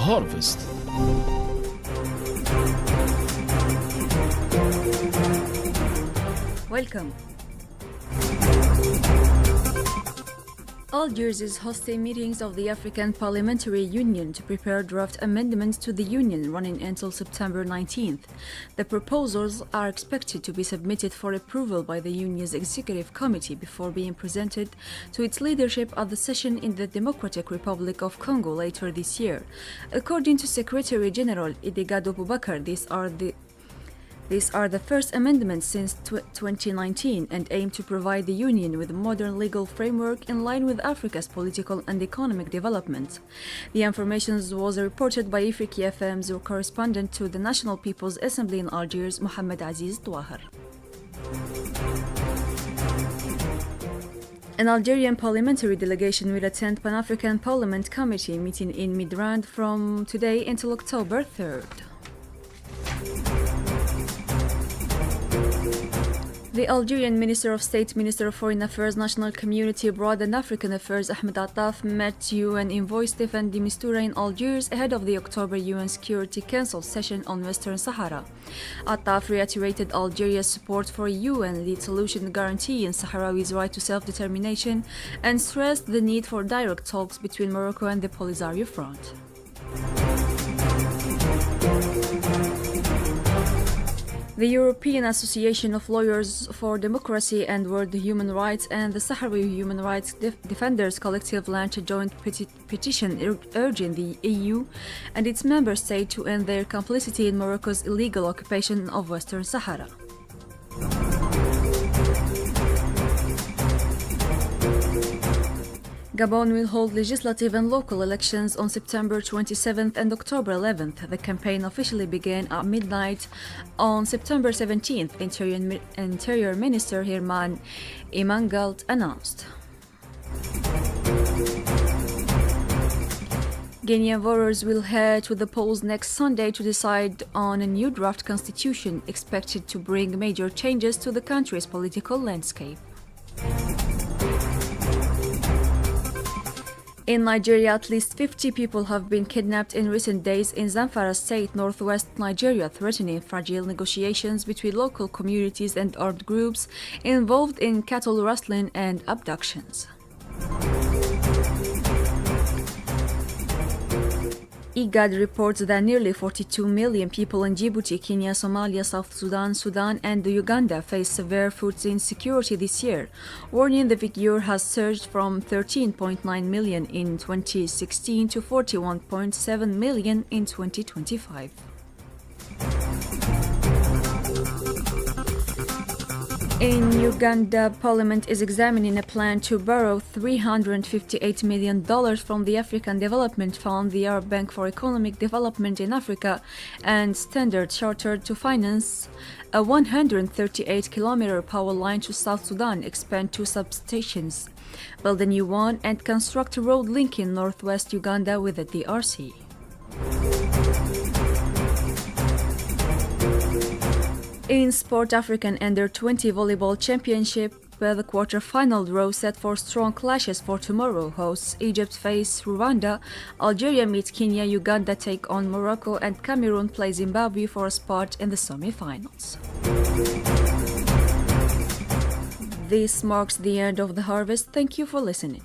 harvest. Welcome. Algiers is hosting meetings of the African Parliamentary Union to prepare draft amendments to the Union running until September 19th. The proposals are expected to be submitted for approval by the Union's Executive Committee before being presented to its leadership at the session in the Democratic Republic of Congo later this year. According to Secretary General Idegado Boubacar, These are the first amendments since 2019 and aim to provide the Union with a modern legal framework in line with Africa's political and economic development. The information was reported by Ifriki FM's correspondent to the National People's Assembly in Algiers, Mohamed Aziz Touahar. An Algerian parliamentary delegation will attend Pan-African Parliament Committee meeting in Midrand from today until October 3rd. The Algerian Minister of State, Minister of Foreign Affairs, National Community Abroad and African Affairs Ahmed Attaf met UN envoy Stéphane de Mistura in Algiers ahead of the October UN Security Council session on Western Sahara. Attaf reiterated Algeria's support for a UN-led solution guaranteeing Sahrawis' right to self-determination and stressed the need for direct talks between Morocco and the Polisario Front. The European Association of Lawyers for Democracy and World Human Rights and the Sahrawi Human Rights Defenders Collective launched a joint petition urging the EU and its member states to end their complicity in Morocco's illegal occupation of Western Sahara. Gabon will hold legislative and local elections on September 27th and October 11th. The campaign officially began at midnight on September 17th, Interior Minister Herman Imangalt announced. Guinean voters will head to the polls next Sunday to decide on a new draft constitution expected to bring major changes to the country's political landscape. In Nigeria, at least 50 people have been kidnapped in recent days in Zamfara State, northwest Nigeria, threatening fragile negotiations between local communities and armed groups involved in cattle rustling and abductions. IGAD reports that nearly 42 million people in Djibouti, Kenya, Somalia, South Sudan, Sudan, and Uganda face severe food insecurity this year, warning the figure has surged from 13.9 million in 2016 to 41.7 million in 2025. In Uganda, Parliament is examining a plan to borrow $358 million from the African Development Fund, the Arab Bank for Economic Development in Africa, and Standard Chartered to finance a 138-kilometer power line to South Sudan, expand 2 substations, build a new one, and construct a road linking northwest Uganda with the DRC. In Sport, African Under-20 Volleyball Championship, where the quarter-final draw set for strong clashes for tomorrow. Hosts Egypt face Rwanda, Algeria meets Kenya, Uganda take on Morocco, and Cameroon play Zimbabwe for a spot in the semi-finals. This marks the end of the harvest. Thank you for listening.